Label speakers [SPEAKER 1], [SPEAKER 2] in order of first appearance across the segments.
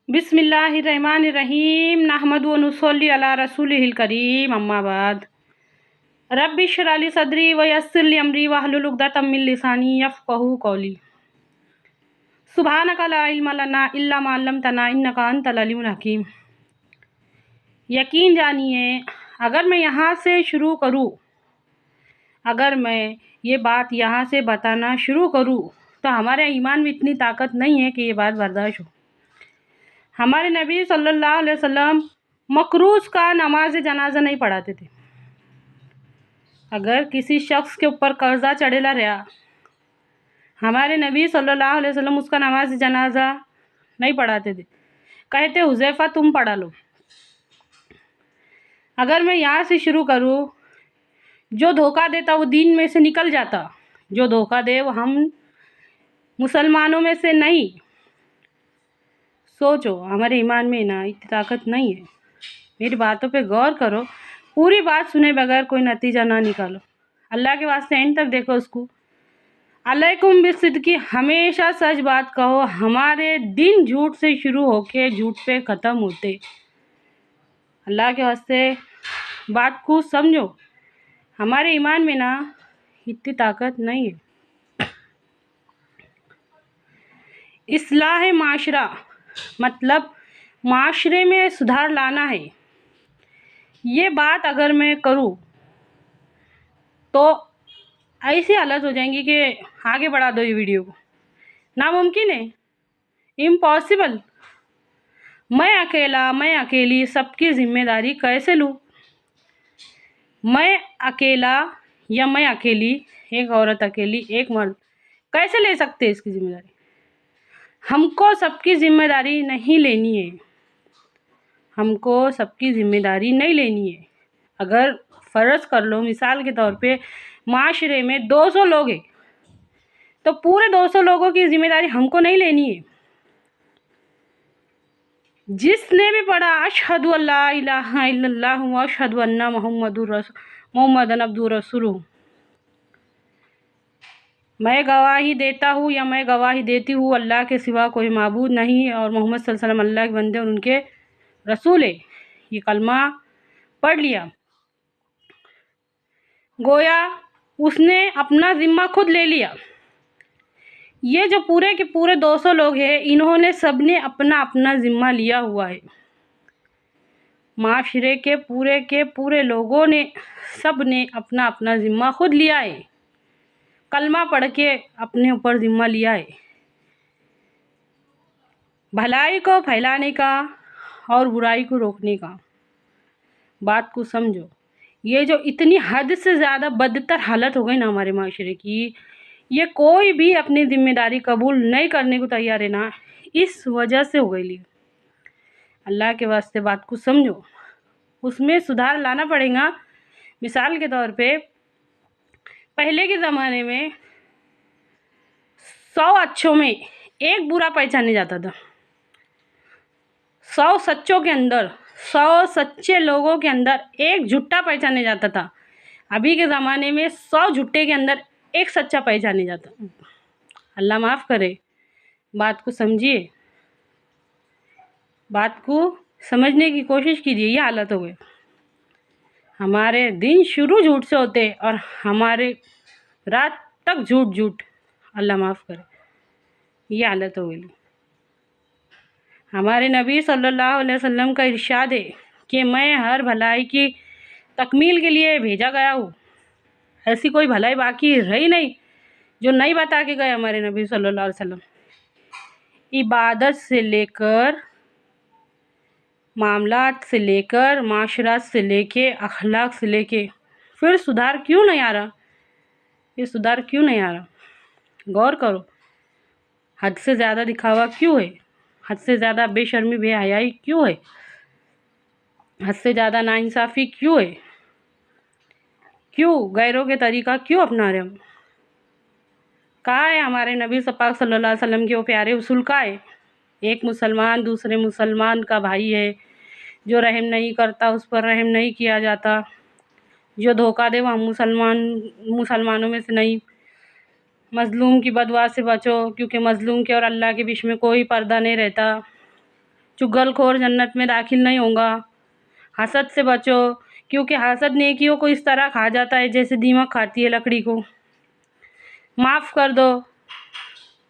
[SPEAKER 1] बिस्मिल्लाहिर्रहमानिर्रहीम नहमदु व नुसल्ली अला रसूलिहिल करीम अम्मा बाद रब्बि इश्रह ली सदरी व यस्सिर ली अमरी वहलुल उक़दतम मिन लिसानी यफ़क़हू क़ौली सुब्हानका ला इल्मा लना इल्ला मा अल्लमतना इन्नका अंतल अलीमुल हकीम। यकीन जानिए अगर मैं यहाँ से शुरू करूँ, अगर मैं ये बात यहाँ से बताना शुरू करूँ तो हमारे ईमान में इतनी ताकत नहीं है कि ये बात बर्दाश्त हो। हमारे नबी सल्लल्लाहु अलैहि वसल्लम मकरूज़ का नमाज जनाजा नहीं पढ़ाते थे। अगर किसी शख्स के ऊपर कर्जा चढ़ेला रहा, हमारे नबी सल्लल्लाहु अलैहि वसल्लम उसका नमाज जनाजा नहीं पढ़ाते थे, कहते हुज़ैफ़ा तुम पढ़ा लो। अगर मैं यहाँ से शुरू करूँ, जो धोखा देता वो दीन में से निकल जाता, जो धोखा दे वो हम मुसलमानों में से नहीं। सोचो हमारे ईमान में ना इतनी ताकत नहीं है। मेरी बातों पे गौर करो, पूरी बात सुने बगैर कोई नतीजा ना निकालो। अल्लाह के वास्ते एंड तक देखो उसको। अलैकुम बिसिद्क़ी, हमेशा सच बात कहो। हमारे दिन झूठ से शुरू होके झूठ पे ख़त्म होते। अल्लाह के वास्ते बात को समझो, हमारे ईमान में ना इतनी ताकत नहीं है। इस्लाह माशरा मतलब माशरे में सुधार लाना है। ये बात अगर मैं करूँ तो ऐसी हालत हो जाएंगी कि आगे बढ़ा दो ये वीडियो को। नामुमकिन है, इम्पॉसिबल। मैं अकेला, मैं अकेली सबकी ज़िम्मेदारी कैसे लूँ? मैं अकेला या मैं अकेली, एक औरत अकेली, एक मर्द कैसे ले सकते इसकी ज़िम्मेदारी? हमको सबकी ज़िम्मेदारी नहीं लेनी है, हमको सबकी ज़िम्मेदारी नहीं लेनी है। अगर फ़र्ज़ कर लो मिसाल के तौर पे माशरे में 200 लोग हैं तो पूरे 200 लोगों की ज़िम्मेदारी हमको नहीं लेनी है। जिसने भी पढ़ा अशहदु अल्ला इलाहा इल्लल्लाह व अशहदु अन्ना मुहम्मदन अब्दुहु रसूलुहु, मैं गवाही देता हूँ या मैं गवाही देती हूँ अल्लाह के सिवा कोई माबूद नहीं और मोहम्मद सल्लल्लाहु अलैहि वसल्लम अल्लाह के बंदे और उनके रसूल है। ये कलमा पढ़ लिया, गोया उसने अपना ज़िम्मा खुद ले लिया। ये जो पूरे के पूरे 200 लोग हैं, इन्होंने सब ने अपना अपना ज़िम्मा लिया हुआ है। माशरे के पूरे लोगों ने, सब ने अपना अपना ज़िम्मा खुद लिया है। कलमा पढ़ के अपने ऊपर ज़िम्मा लिया है, भलाई को फैलाने का और बुराई को रोकने का। बात को समझो, ये जो इतनी हद से ज़्यादा बदतर हालत हो गई ना हमारे माशरे की, ये कोई भी अपनी ज़िम्मेदारी कबूल नहीं करने को तैयार है ना, इस वजह से हो गई। अल्लाह के वास्ते बात को समझो, उसमें सुधार लाना पड़ेगा। मिसाल के तौर पे पहले के ज़माने में 100 अच्छों में एक बुरा पहचाने जाता था। 100 सच्चों के अंदर, 100 सच्चे लोगों के अंदर एक झूठा पहचाने जाता था। अभी के ज़माने में 100 झूठे के अंदर एक सच्चा पहचाने जाता। अल्लाह माफ़ करे। बात को समझिए, बात को समझने की कोशिश कीजिए। ये हालत हो गई, हमारे दिन शुरू झूठ से होते और हमारे रात तक झूठ। अल्लाह माफ़ करे, ये हालत हो गई। हमारे नबी सल्लल्लाहु अलैहि वसल्लम का इरशाद है कि मैं हर भलाई की तकमील के लिए भेजा गया हूँ। ऐसी कोई भलाई बाकी रही नहीं जो नहीं बता के गए हमारे नबी सल्लल्लाहु अलैहि वसल्लम। इबादत से लेकर, मामलात से लेकर, माशरात से लेके, अखलाक से लेके, फिर सुधार क्यों नहीं आ रहा? ये सुधार क्यों नहीं आ रहा? गौर करो, हद से ज़्यादा दिखावा क्यों है? हद से ज़्यादा बेशर्मी बेहयाई क्यों है? हद से ज़्यादा नाइंसाफ़ी क्यों है? क्यों गैरों के तरीका क्यों अपना रहे हम? कहाँ है हमारे नबी पाक सल्लल्लाहु अलैहि वसल्लम के वो प्यारे उसूल? का है? एक मुसलमान दूसरे मुसलमान का भाई है, जो रहम नहीं करता उस पर रहम नहीं किया जाता, जो धोखा दे वह मुसलमानों में से नहीं। मज़लूम की बददुआ से बचो, क्योंकि मज़लूम के और अल्लाह के बीच में कोई पर्दा नहीं रहता। चुगलखोर जन्नत में दाखिल नहीं होगा। हसद से बचो, क्योंकि हसद नेकियों को इस तरह खा जाता है जैसे दीमक खाती है लकड़ी को। माफ़ कर दो,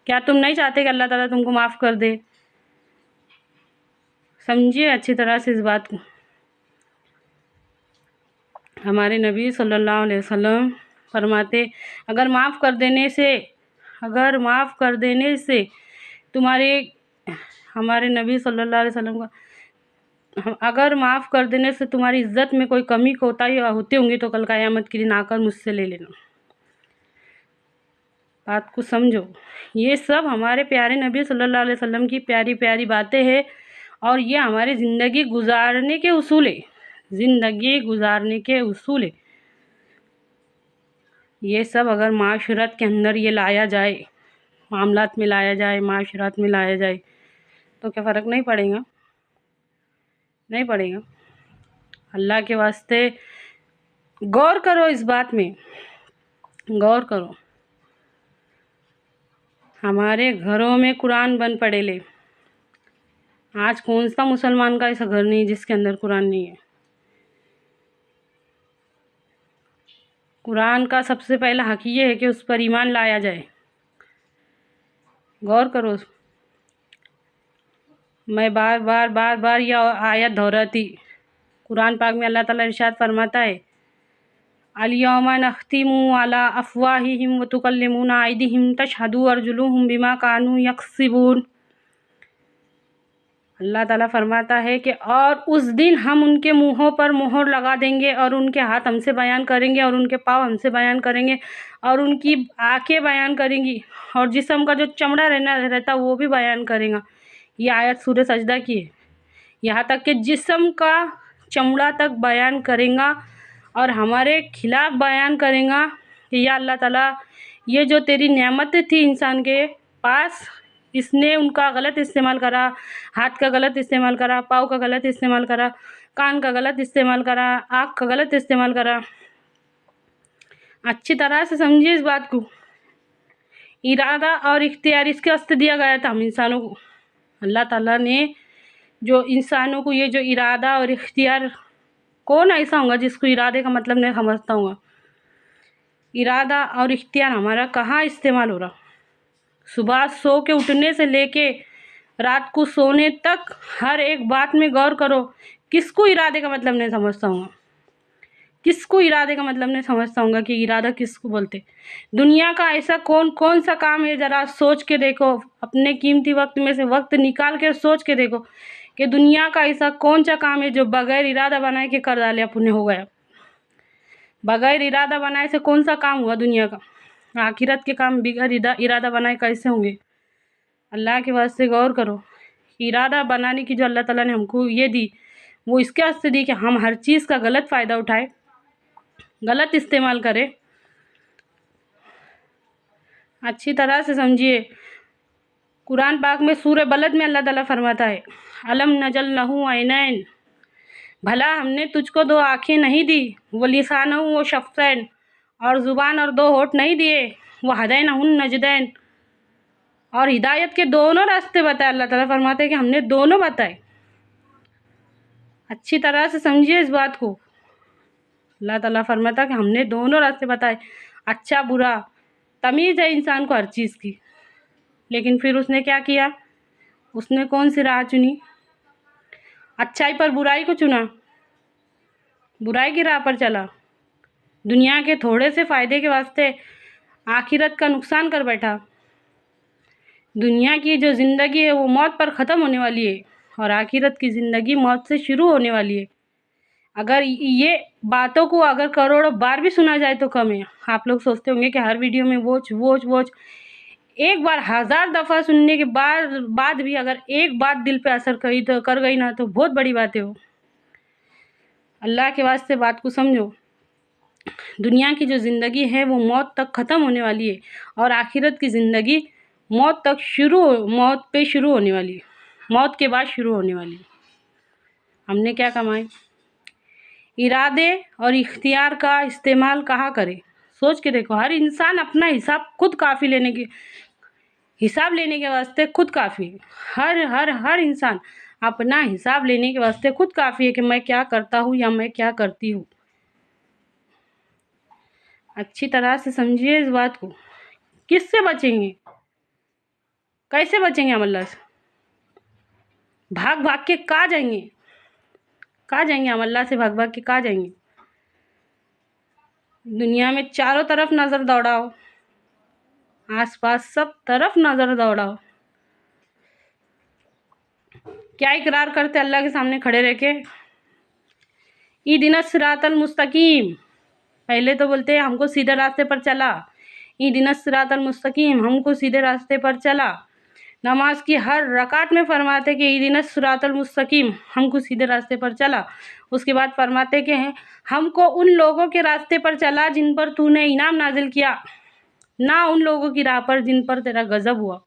[SPEAKER 1] क्या तुम नहीं चाहते कि अल्लाह ताला तुमको माफ़ कर दे? समझिए अच्छी तरह से इस बात को। हमारे नबी सल्लल्लाहु अलैहि वसल्लम फरमाते, अगर माफ़ कर देने से तुम्हारे, हमारे नबी सल्लल्लाहु अलैहि वसल्लम का, अगर माफ़ कर देने से तुम्हारी इज़्ज़त में कोई कमी कोताही होती होंगी तो कल क़यामत के दिन आकर मुझसे ले लेना। बात को समझो। ये सब हमारे प्यारे नबी सल्लल्लाहु अलैहि वसल्लम की प्यारी प्यारी बातें हैं और ये हमारी ज़िंदगी गुजारने के उसूल है। ज़िंदगी गुजारने के उसूल है। ये सब अगर माशरत के अंदर ये लाया जाए, मामलात में लाया जाए, माशरत में लाया जाए तो क्या फ़र्क नहीं पड़ेगा? नहीं पड़ेगा। अल्लाह के वास्ते गौर करो, इस बात में गौर करो। हमारे घरों में कुरान बंद पड़े ले। आज कौन सा मुसलमान का ऐसा घर नहीं जिसके अंदर कुरान नहीं है? कुरान का सबसे पहला हक़ ये है कि उस पर ईमान लाया जाए। गौर करो। मैं बार बार यह आयत दोहराती। कुरान पाक में अल्लाह ताला इरशाद फरमाता है, अल-यौमा नख्तिमु अला अफ़वाहिहिम व तुकल्लिमुना अयदीहिम तशहदु अर्जुलुहुम बिमा कानू यक्सिबून। अल्लाह ताला फरमाता है कि और उस दिन हम उनके मुँहों पर मोहर लगा देंगे और उनके हाथ हमसे बयान करेंगे और उनके पाँव हमसे बयान करेंगे और उनकी आँखें बयान करेंगी और जिस्म का जो चमड़ा रहता वो भी बयान करेगा। ये आयत सूरह सजदा की है। यहाँ तक कि जिस्म का चमड़ा तक बयान करेगा और हमारे खिलाफ बयान करेगा कि या अल्लाह ताला, ये जो तेरी नेमतें थी इंसान के पास, इसने उनका गलत इस्तेमाल करा, हाथ का गलत इस्तेमाल करा, पाँव का गलत इस्तेमाल करा, कान का गलत इस्तेमाल करा, आँख का गलत इस्तेमाल करा। अच्छी तरह से समझिए इस बात को। इरादा और इख्तियार इसके वास्ते दिया गया था हम इंसानों को। अल्लाह ताला ने जो इंसानों को ये जो इरादा और इख्तियार, कौन ऐसा होगा जिसको इरादे का मतलब नहीं समझता होगा? इरादा और इख्तियार हमारा कहाँ इस्तेमाल हो रहा? सुबह सो के उठने से लेके रात को सोने तक हर एक बात में गौर करो। किसको इरादे का मतलब नहीं समझता हूँ? किसको इरादे का मतलब नहीं समझता हूँ कि इरादा किसको बोलते? दुनिया का ऐसा कौन सा काम है, ज़रा सोच के देखो। अपने कीमती वक्त में से वक्त निकाल के सोच के देखो कि दुनिया का ऐसा कौन सा काम है जो बगैर इरादा बनाए के कर डाले पुण्य हो गया। बगैर इरादा बनाए से कौन सा काम हुआ दुनिया का? आखिरत के काम बगैर इरादा बनाए कैसे होंगे? अल्लाह के वास्ते गौर करो। इरादा बनाने की जो अल्लाह ताला ने हमको ये दी, वो इसके वास्ते दी कि हम हर चीज़ का गलत फ़ायदा उठाए, गलत इस्तेमाल करें। अच्छी तरह से समझिए। कुरान पाक में सूरह बलद में अल्लाह ताला फरमाता है, अलम नजल लहू ऐनैन, भला हमने तुझको दो आँखें नहीं दी, वो लिसानहु व शफ़तैन, और ज़ुबान और दो होठ नहीं दिए, वो हदैनहुन नजदैन, और हिदायत के दोनों रास्ते बताए। अल्लाह ताला फरमाते हैं कि हमने दोनों बताए। अच्छी तरह से समझिए इस बात को। अल्लाह ताला फरमाता है कि हमने दोनों रास्ते बताए, अच्छा बुरा। तमीज़ है इंसान को हर चीज़ की, लेकिन फिर उसने क्या किया? उसने कौन सी राह चुनी? अच्छाई पर बुराई को चुना, बुराई की राह पर चला। दुनिया के थोड़े से फ़ायदे के वास्ते आखिरत का नुकसान कर बैठा। दुनिया की जो ज़िंदगी है वो मौत पर ख़त्म होने वाली है और आखिरत की ज़िंदगी मौत से शुरू होने वाली है। अगर ये बातों को अगर करोड़ों बार भी सुना जाए तो कम है। आप लोग सोचते होंगे कि हर वीडियो में वोच, एक बार 1000 दफ़ा सुनने के बाद भी अगर एक बात दिल पे असर कर गई ना तो बहुत बड़ी बात है वो। अल्लाह के वास्ते बात को समझो। दुनिया की जो ज़िंदगी है वो मौत तक ख़त्म होने वाली है और आखिरत की ज़िंदगी मौत पे शुरू होने वाली है, मौत के बाद शुरू होने वाली है। हमने क्या कमाए? इरादे और इख्तियार का इस्तेमाल कहाँ करें? सोच के देखो। हर इंसान अपना हिसाब लेने के वास्ते खुद काफ़ी है। हर इंसान अपना हिसाब लेने के वास्ते खुद काफ़ी है कि मैं क्या करता हूँ या मैं क्या करती हूँ। अच्छी तरह से समझिए इस बात को। किससे बचेंगे, कैसे बचेंगे हम अल्लाह से? भाग भाग के कहाँ जाएंगे, कहाँ जाएंगे हम अल्लाह से भाग भाग के कहाँ जाएंगे? दुनिया में चारों तरफ नज़र दौड़ाओ, आसपास सब तरफ नज़र दौड़ाओ, क्या इकरार करते अल्लाह के सामने खड़े रह के? इहदिनस सिरातल मुस्तकीम, पहले तो बोलते हमको सीधे रास्ते पर चला, इहदिनस सिरातल मुस्तकीम, हमको सीधे रास्ते पर चला। नमाज की हर रकात में फरमाते कि इहदिनस सिरातल मुस्तकीम, हमको सीधे रास्ते पर चला। उसके बाद फरमाते कि हमको उन लोगों के रास्ते पर चला जिन पर तूने इनाम नाजिल किया, ना उन लोगों की राह पर जिन पर तेरा गज़ब हुआ।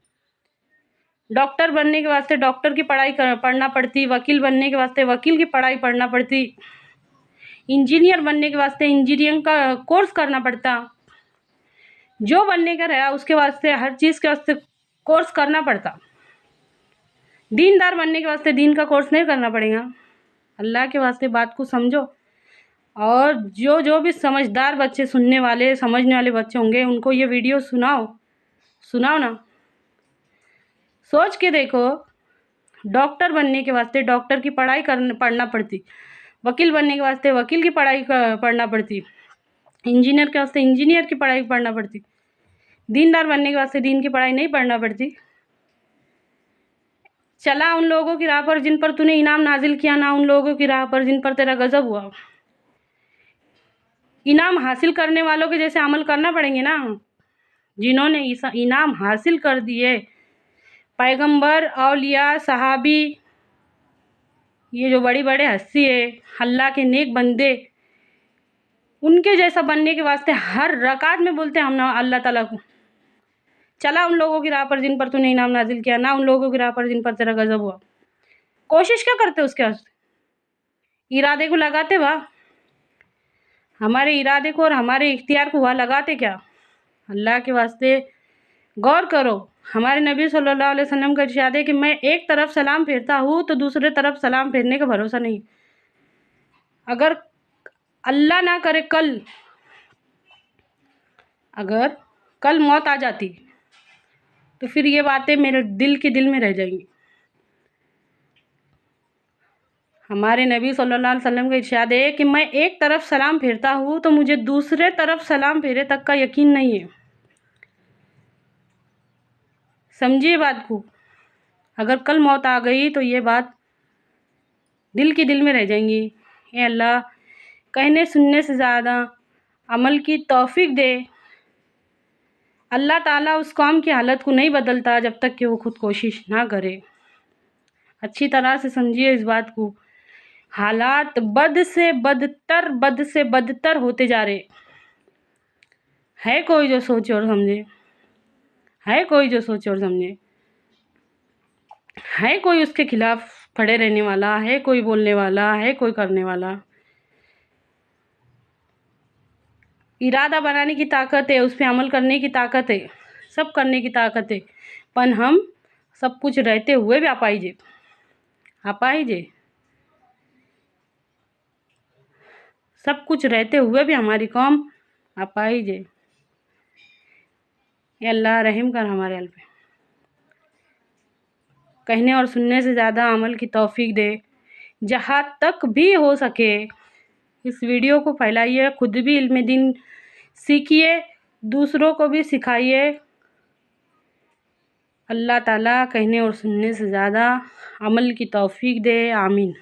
[SPEAKER 1] डॉक्टर बनने के वास्ते डॉक्टर की पढ़ाई पढ़ना पड़ती, वकील बनने के वास्ते वकील की पढ़ाई पढ़ना पड़ती, इंजीनियर बनने के वास्ते इंजीनियरिंग का कोर्स करना पड़ता। जो बनने का रहा उसके वास्ते हर चीज़ के वास्ते कोर्स करना पड़ता। दीनदार बनने के वास्ते दीन का कोर्स नहीं करना पड़ेगा? अल्लाह के वास्ते बात को समझो। और जो भी समझदार बच्चे, सुनने वाले समझने वाले बच्चे होंगे, उनको ये वीडियो सुनाओ ना। सोच के देखो, डॉक्टर बनने के वास्ते डॉक्टर की पढ़ाई पढ़ना पड़ती, वकील बनने के वास्ते वकील की पढ़ाई पढ़ना पड़ती, इंजीनियर के वास्ते इंजीनियर की पढ़ाई पढ़ना पड़ती, दीनदार बनने के वास्ते दीन की पढ़ाई नहीं पढ़ना पड़ती। चला उन लोगों की राह पर जिन पर तूने इनाम नाजिल किया, ना उन लोगों की राह पर जिन पर तेरा गज़ब हुआ। इनाम हासिल करने वालों के जैसे अमल करना पड़ेंगे ना, जिन्होंने इनाम हासिल कर दिए, पैगंबर, औलिया, सहाबी, ये जो बड़ी बड़े हस्ती है, अल्लाह के नेक बंदे, उनके जैसा बनने के वास्ते हर रकात में बोलते हैं हम ना अल्लाह ताला को, चला उन लोगों की राह पर जिन पर तूने इनाम नाजिल किया, ना उन लोगों की राह पर जिन पर तेरा गज़ब हुआ। कोशिश क्या करते उसके वास्ते? इरादे को लगाते वाह, हमारे इरादे को और हमारे इख्तियार को वहाँ लगाते क्या? अल्लाह के वास्ते गौर करो। हमारे नबी सल्लल्लाहु अलैहि वसल्लम का इरशाद है कि मैं एक तरफ सलाम फेरता हूँ तो दूसरे तरफ सलाम फेरने का भरोसा नहीं। अगर अल्लाह ना करे अगर कल मौत आ जाती तो फिर ये बातें मेरे दिल में रह जाएंगी। हमारे नबी सल्लल्लाहु अलैहि वसल्लम का इरशाद है कि मैं एक तरफ सलाम फेरता हूँ तो मुझे दूसरे तरफ सलाम फेरे तक का यकीन नहीं है। समझिए बात को। अगर कल मौत आ गई तो ये बात दिल में रह जाएंगी। ए अल्लाह, कहने सुनने से ज़्यादा अमल की तौफीक दे। अल्लाह ताला उस कौम की हालत को नहीं बदलता जब तक कि वो खुद कोशिश ना करे। अच्छी तरह से समझिए इस बात को। हालात बद से बदतर होते जा रहे। है कोई जो सोचे और समझे? है कोई जो सोचे और समझे? है कोई उसके खिलाफ खड़े रहने वाला? है कोई बोलने वाला? है कोई करने वाला? इरादा बनाने की ताकत है, उस पर अमल करने की ताकत है, सब करने की ताकत है, पर हम सब कुछ रहते हुए भी अपाहिजे सब कुछ रहते हुए भी हमारी कौम अपाहिजे। ये अल्लाह रहम कर हमारे हाल पे। कहने और सुनने से ज़्यादा अमल की तौफीक दे। जहाँ तक भी हो सके इस वीडियो को फैलाइए, खुद भी इल्म दीन सीखिए, दूसरों को भी सिखाइए। अल्लाह ताला कहने और सुनने से ज़्यादा अमल की तौफीक दे। आमीन।